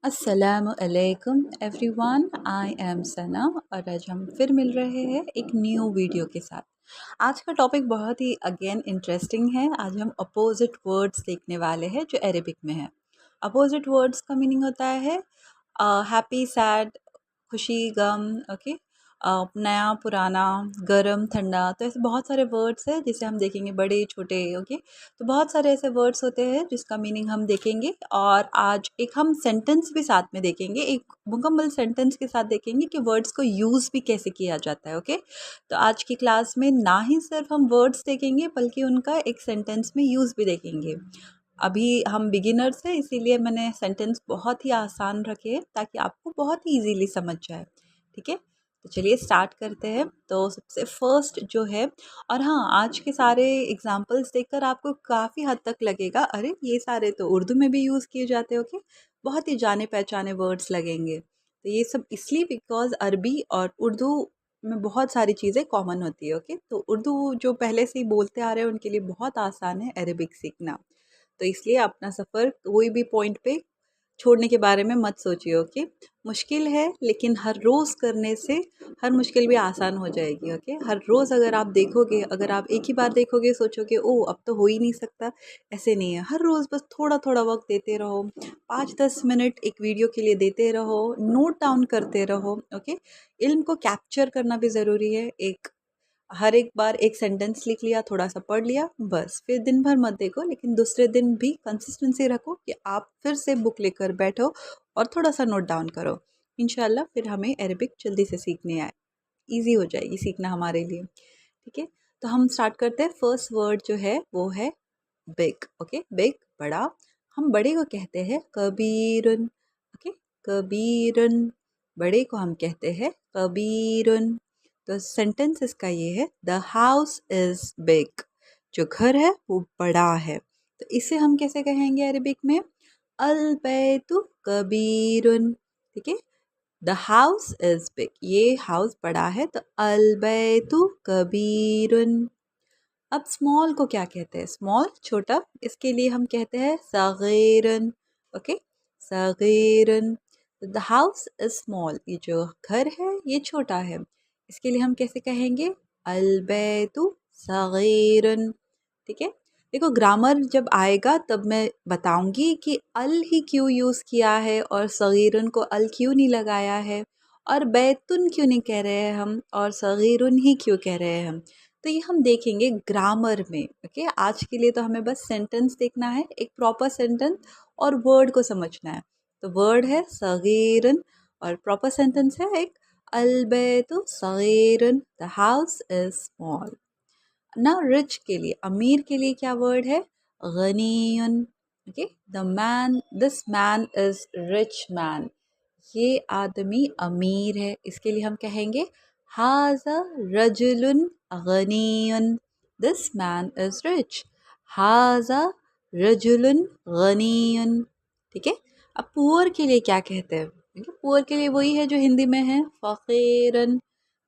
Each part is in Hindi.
अस्सलामु अलैकुम एवरीवन। आई एम सना और आज हम फिर मिल रहे हैं एक न्यू वीडियो के साथ। आज का टॉपिक बहुत ही अगेन इंटरेस्टिंग है। आज हम अपोजिट वर्ड्स देखने वाले हैं जो अरेबिक में है। अपोजिट वर्ड्स का मीनिंग होता है हैप्पी, सैड, खुशी, गम, ओके, नया, पुराना, गरम, ठंडा। तो ऐसे बहुत सारे वर्ड्स हैं जिसे हम देखेंगे, बड़े छोटे, ओके। तो बहुत सारे ऐसे वर्ड्स होते हैं जिसका मीनिंग हम देखेंगे और आज एक हम सेंटेंस भी साथ में देखेंगे, एक मुकम्मल सेंटेंस के साथ देखेंगे कि वर्ड्स को यूज़ भी कैसे किया जाता है, ओके। तो आज की क्लास में ना ही सिर्फ हम वर्ड्स देखेंगे बल्कि उनका एक सेंटेंस में यूज़ भी देखेंगे। अभी हम बिगिनर्स हैं इसीलिए मैंने सेंटेंस बहुत ही आसान रखे हैं ताकि आपको बहुत ही इजीली समझ जाए, ठीक है। तो चलिए स्टार्ट करते हैं। तो सबसे फर्स्ट जो है, और हाँ, आज के सारे एग्जाम्पल्स देखकर आपको काफ़ी हद तक लगेगा अरे ये सारे तो उर्दू में भी यूज़ किए जाते हो, ओके। बहुत ही जाने पहचाने वर्ड्स लगेंगे। तो ये सब इसलिए बिकॉज अरबी और उर्दू में बहुत सारी चीज़ें कॉमन होती है, ओके। तो उर्दू जो पहले से ही बोलते आ रहे हैं उनके लिए बहुत आसान है अरेबिक सीखना। तो इसलिए अपना सफ़र कोई भी पॉइंट पे छोड़ने के बारे में मत सोचिए, ओके। मुश्किल है लेकिन हर रोज़ करने से हर मुश्किल भी आसान हो जाएगी, ओके। हर रोज़ अगर आप देखोगे, अगर आप एक ही बार देखोगे सोचोगे ओह अब तो हो ही नहीं सकता, ऐसे नहीं है। हर रोज़ बस थोड़ा थोड़ा वक्त देते रहो, 5-10 मिनट एक वीडियो के लिए देते रहो, नोट डाउन करते रहो, ओके। इल्म को कैप्चर करना भी ज़रूरी है। एक हर एक बार एक सेंटेंस लिख लिया, थोड़ा सा पढ़ लिया, बस फिर दिन भर मत देखो, लेकिन दूसरे दिन भी कंसिस्टेंसी रखो कि आप फिर से बुक लेकर बैठो और थोड़ा सा नोट डाउन करो। इंशाल्लाह फिर हमें अरेबिक जल्दी से सीखने आए, इजी हो जाएगी सीखना हमारे लिए, ठीक है। तो हम स्टार्ट करते हैं। फर्स्ट वर्ड जो है वो है बिग, ओके। बिग, बड़ा। हम बड़े को कहते हैं कबीरन, ओके। कबीरन, बड़े को हम कहते हैं कबीरन। तो सेंटेंस इसका ये है, द हाउस इज बिग, जो घर है वो बड़ा है। तो इसे हम कैसे कहेंगे अरबिक में? अल बैतु कबीरुन, ठीक है। द हाउस इज बिग, ये हाउस बड़ा है, तो अल बैतु कबीरुन। अब स्मॉल को क्या कहते हैं? स्मॉल, छोटा, इसके लिए हम कहते हैं सगीरन, ओके। सगीरन, द हाउस इज स्मॉल, ये जो घर है ये छोटा है। इसके लिए हम कैसे कहेंगे? अलबैतु सगीरन, ठीक है। देखो ग्रामर जब आएगा तब मैं बताऊंगी कि अल ही क्यों यूज़ किया है और सगीरन को अल क्यों नहीं लगाया है, और बैतुन क्यों नहीं कह रहे हैं हम, और सगीरन ही क्यों कह रहे हैं हम। तो ये हम देखेंगे ग्रामर में, ओके। आज के लिए तो हमें बस सेंटेंस देखना है, एक प्रॉपर सेंटेंस, और वर्ड को समझना है। तो वर्ड है सगीरन और प्रॉपर सेंटेंस है एक, अलबैतु सगीरन, द हाउस इज स्मॉल। ना रिच के लिए, अमीर के लिए क्या वर्ड है? गनीयुन, okay. The man, this man is rich man, ये आदमी अमीर है। इसके लिए हम कहेंगे हाजा रजुलुन गनीयुन, दिस मैन इज रिच। हाजा रजुलुन गनीयुन, ठीक है। अब पुअर के लिए क्या कहते हैं? पुअर के लिए वही है जो हिंदी में है, फ़कीरन,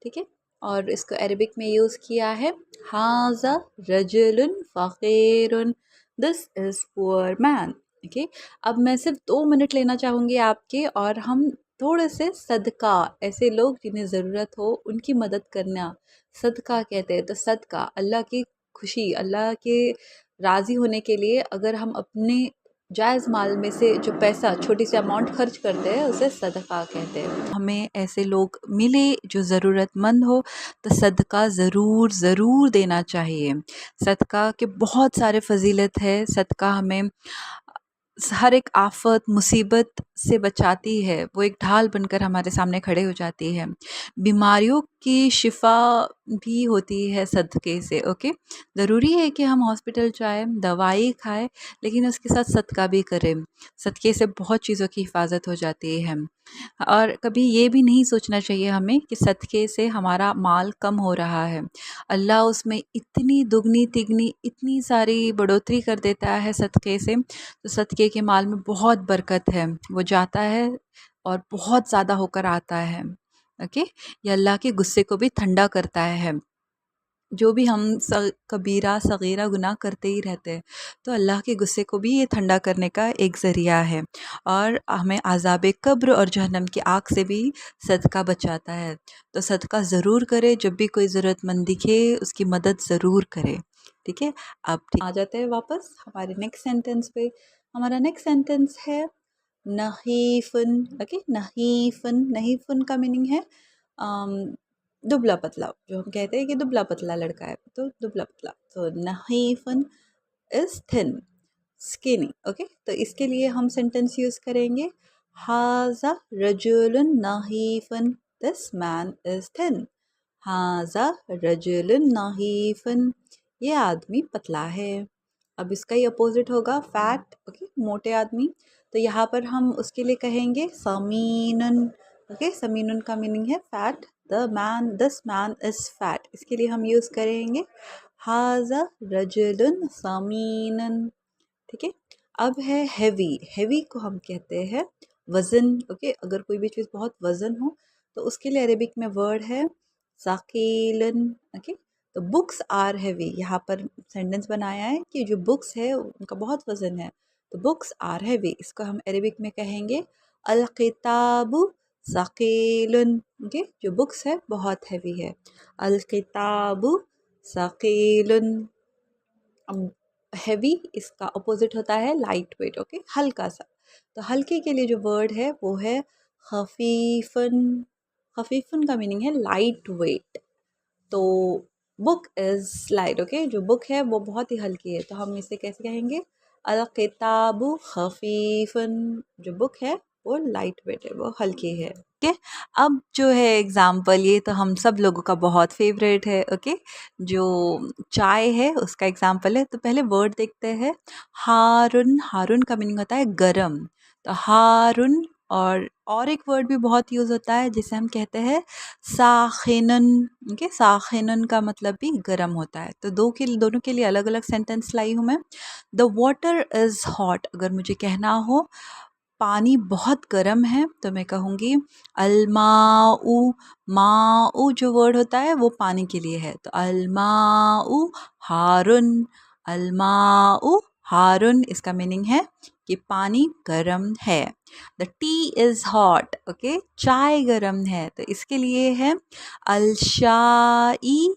ठीक है। और इसको अरबिक में यूज़ किया है, हाजा रजुलुन फ़कीरुन, this is poor man, okay. अब मैं सिर्फ 2 मिनट लेना चाहूँगी आपके, और हम थोड़े से सदका, ऐसे लोग जिन्हें ज़रूरत हो उनकी मदद करना, सदका कहते हैं। तो सदका, अल्लाह की खुशी, अल्लाह के राज़ी होने के लिए अगर हम अपने जायज़ माल में से जो पैसा, छोटी सी अमाउंट खर्च करते हैं उसे सदका कहते हैं। हमें ऐसे लोग मिले जो ज़रूरतमंद हो तो सदका ज़रूर ज़रूर देना चाहिए। सदका के बहुत सारे फ़जीलत है। सदका हमें हर एक आफ़त, मुसीबत से बचाती है, वो एक ढाल बनकर हमारे सामने खड़े हो जाती है। बीमारियों की शिफ़ा भी होती है सदक़े से, ओके। ज़रूरी है कि हम हॉस्पिटल जाएँ, दवाई खाएँ, लेकिन उसके साथ सदका भी करें। सदक़े से बहुत चीज़ों की हिफ़ाज़त हो जाती है। और कभी ये भी नहीं सोचना चाहिए हमें कि सदक़े से हमारा माल कम हो रहा है। अल्लाह उसमें इतनी दुगनी तिगनी इतनी सारी बढ़ोतरी कर देता है सदक़े से। तो सदक़े के माल में बहुत बरकत है, वो जाता है और बहुत ज़्यादा होकर आता है, ओके। ये अल्लाह के गुस्से को भी ठंडा करता है। जो भी हम कबीरा सगीरा गुनाह करते ही रहते हैं, तो अल्लाह के गुस्से को भी ये ठंडा करने का एक ज़रिया है और हमें अज़ाब कब्र और जहन्नम की आग से भी सदका बचाता है। तो सदका ज़रूर करें, जब भी कोई ज़रूरतमंद दिखे उसकी मदद ज़रूर करें। ठीक है, अब आ जाते हैं वापस हमारे नेक्स्ट सेंटेंस पे। हमारा नेक्स्ट सेंटेंस है नहीफ़न। ओके, नहीफ़न, नहीफ़न का मीनिंग है दुबला पतला। जो हम कहते हैं कि दुबला पतला लड़का है, तो दुबला पतला। तो नहीफ़न इज थिन, स्किनी। ओके, तो इसके लिए हम सेंटेंस यूज करेंगे हाजा रजुलन नहीफ़न, दिस मैन इज थिन। हाजा रजुलन नहीफ़न, ये आदमी पतला है। अब इसका ही अपोजिट होगा फैट। ओके, मोटे आदमी। तो यहाँ पर हम उसके लिए कहेंगे समीनन। ओके, समीनन का मीनिंग है fat. This man is fat, इसके लिए हम यूज करेंगे हाजा रजुलन समीनन। ठीक है, अब है हैवी। हैवी को हम कहते हैं वज़न। ओके, अगर कोई भी चीज़ बहुत वज़न हो तो उसके लिए अरेबिक में वर्ड है साकीलन। ओके, तो बुक्स आर हैवी। यहाँ पर सेंटेंस बनाया है कि जो बुक्स है उनका बहुत वज़न है, तो बुक्स आर हैवी। इसको हम अरेबिक में कहेंगे अल किताबु साकीलन। ओके, जो बुक्स है बहुत हैवी है। अल किताबु साकीलन। हैवी इसका अपोजिट होता है लाइट वेट। ओके, हल्का सा। तो हल्के के लिए जो वर्ड है वो है खफीफन। खफीफन का मीनिंग है लाइट वेट। तो बुक इज़ लाइट। ओके, जो बुक है वो बहुत ही हल्की है, तो हम इसे कैसे कहेंगे अल किताबु खफीफन। जो बुक है वो लाइट वेट है, वो हल्की है। ओके, अब जो है एग्जाम्पल, ये तो हम सब लोगों का बहुत फेवरेट है। ओके, जो चाय है उसका एग्जाम्पल है। तो पहले वर्ड देखते हैं हारुन। हारुन का मीनिंग होता है गरम। तो हारुन, और एक वर्ड भी बहुत यूज़ होता है जिसे हम कहते हैं साखिनन। ओके, साखिनन का मतलब भी गरम होता है। तो दोनों के लिए अलग अलग सेंटेंस लाई हूँ मैं। द वाटर इज़ हॉट, अगर मुझे कहना हो पानी बहुत गर्म है तो मैं कहूँगी अलमाऊ। माऊ जो वर्ड होता है वो पानी के लिए है, तो अलमाऊ हारुन। अलमाऊ हारुन, इसका मीनिंग है कि पानी गर्म है। The T is hot. Okay, चाय गर्म है, तो इसके लिए है अलशाई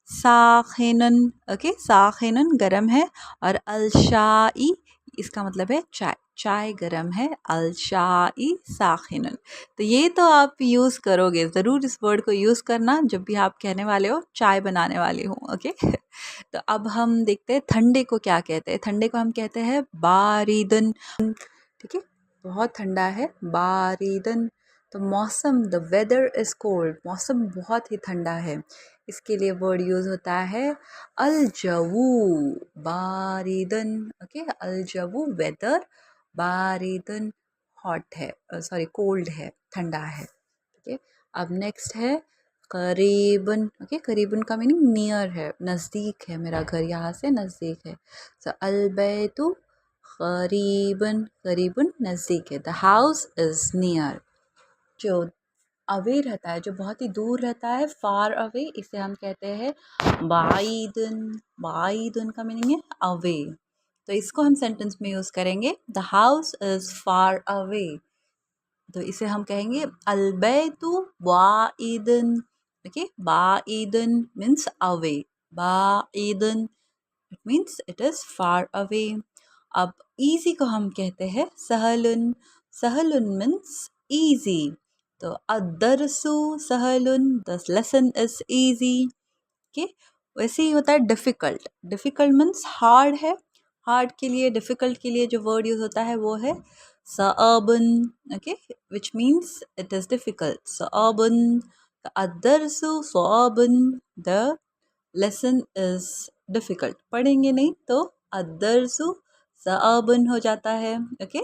साखिनन। ओके, साखिनन गरम है, और अलशाई इसका मतलब है चाय। चाय गरम है, अलशाई साखिनन। तो ये तो आप यूज़ करोगे ज़रूर, इस वर्ड को यूज़ करना जब भी आप कहने वाले हो चाय बनाने वाली हूँ। ओके, तो अब हम देखते हैं ठंडे को क्या कहते हैं। ठंडे को हम कहते हैं बारिदन। ठीक है, बहुत ठंडा है, बारिदन। तो मौसम, द वेदर इज़ कोल्ड, मौसम बहुत ही ठंडा है। इसके लिए वर्ड यूज़ होता है अलजवू बारिदन। ओके, अलजवू वेदर, बारिदन हॉट है, सॉरी कोल्ड है, ठंडा है। ठीक है, अब नेक्स्ट है करीबन। ओके, करीबन का मीनिंग नियर है, नज़दीक है, मेरा घर यहाँ से नज़दीक है। सो अलबैतु करीबन, करीबन नज़दीक है। The house is near. जो अवे रहता है, जो बहुत ही दूर रहता है, फार अवे, इसे हम कहते हैं बाइदन। बाइदन का मीनिंग है अवे। तो इसको हम सेंटेंस में यूज़ करेंगे the house is far away. तो इसे हम कहेंगे अलबैतु बाइदन। ओके, बाइदन मीन्स अवे, बाइदन it means it is far away. अब ईजी को हम कहते हैं सहलन। सहलन मीन्स ईजी। तो अदरसु सहलन, the lesson is easy. Okay, वैसे ही होता है डिफ़िकल्ट। डिफ़िकल्ट मीन्स हार्ड है। हार्ड के लिए, डिफ़िकल्ट के लिए जो वर्ड यूज़ होता है वो है सअबन। Okay, which means it is difficult, सअबन। अदरसु सअबन, द लेसन इज डिफ़िकल्ट। पढ़ेंगे नहीं तो अदरसु सअबन हो जाता है। ओके,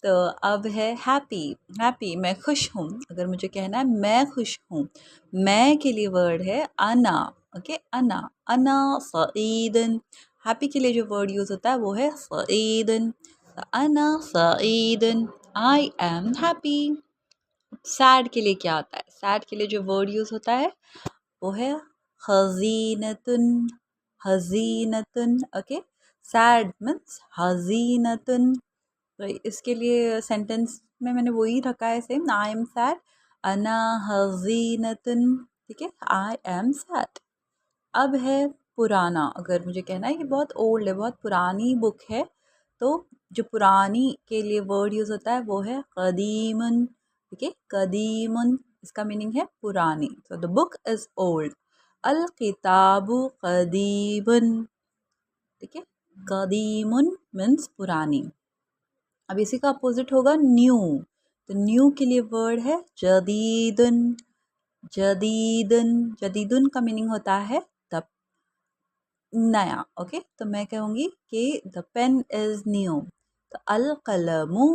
तो अब है हैप्पी। हैप्पी, मैं खुश हूँ। अगर मुझे कहना है मैं खुश हूँ, मैं के लिए वर्ड है अना। ओके, अना, अना सईदन। हैप्पी के लिए जो वर्ड यूज़ होता है वो है सईदन। अना सईदन, आई एम हैप्पी। सैड के लिए क्या होता है? सैड के लिए जो वर्ड यूज़ होता है वो है हज़ीनतुन, हज़ीनतुन, ओके। सैड मीन्स हज़ीनतुन। तो इसके लिए सेंटेंस में मैंने वही रखा है सेम, आई एम सैड, अना हज़ीनतुन, ठीक है, आई एम सैड। अब है पुराना, अगर मुझे कहना है कि बहुत ओल्ड है, बहुत पुरानी बुक है, तो जो पुरानी के लिए वर्ड यूज़ होता है वो है कदीमन, ठीक है, कदीमन, इसका मीनिंग है पुरानी। तो द बुक इज़ ओल्ड, अल किताबु कदीमन, ठीक है, कदीमुन मीन्स पुरानी। अब इसी का अपोजिट होगा न्यू, तो न्यू के लिए वर्ड है जदीदन, जदीदन, जदीदन का मीनिंग होता है द नया, ओके। तो मैं कहूँगी कि द पेन इज़ न्यू, तो अल कलमु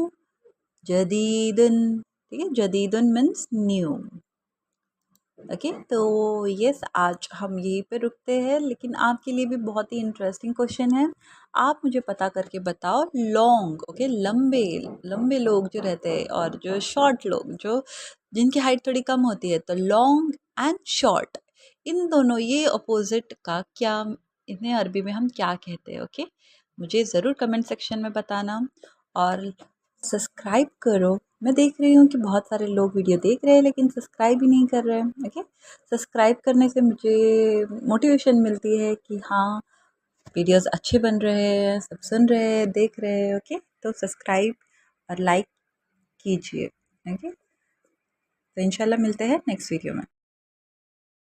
जदीदन, ठीक है, जदीदन मीन्स न्यू, ओके। तो यस, आज हम यहीं पे रुकते हैं, लेकिन आपके लिए भी बहुत ही इंटरेस्टिंग क्वेश्चन है। आप मुझे पता करके बताओ, लॉन्ग, ओके, लंबे लंबे लोग जो रहते हैं और जो शॉर्ट लोग, जो जिनकी हाइट थोड़ी कम होती है, तो लॉन्ग एंड शॉर्ट, इन दोनों ये अपोजिट का क्या, इन्हें अरबी में हम क्या कहते हैं, ओके। मुझे ज़रूर कमेंट सेक्शन में बताना और सब्सक्राइब करो। मैं देख रही हूँ कि बहुत सारे लोग वीडियो देख रहे हैं लेकिन सब्सक्राइब ही नहीं कर रहे हैं, ओके। सब्सक्राइब करने से मुझे मोटिवेशन मिलती है कि हाँ, वीडियोस अच्छे बन रहे हैं, सब सुन रहे हैं, देख रहे हैं, ओके। तो सब्सक्राइब और लाइक कीजिए, ओके। तो इंशाल्लाह मिलते हैं नेक्स्ट वीडियो में।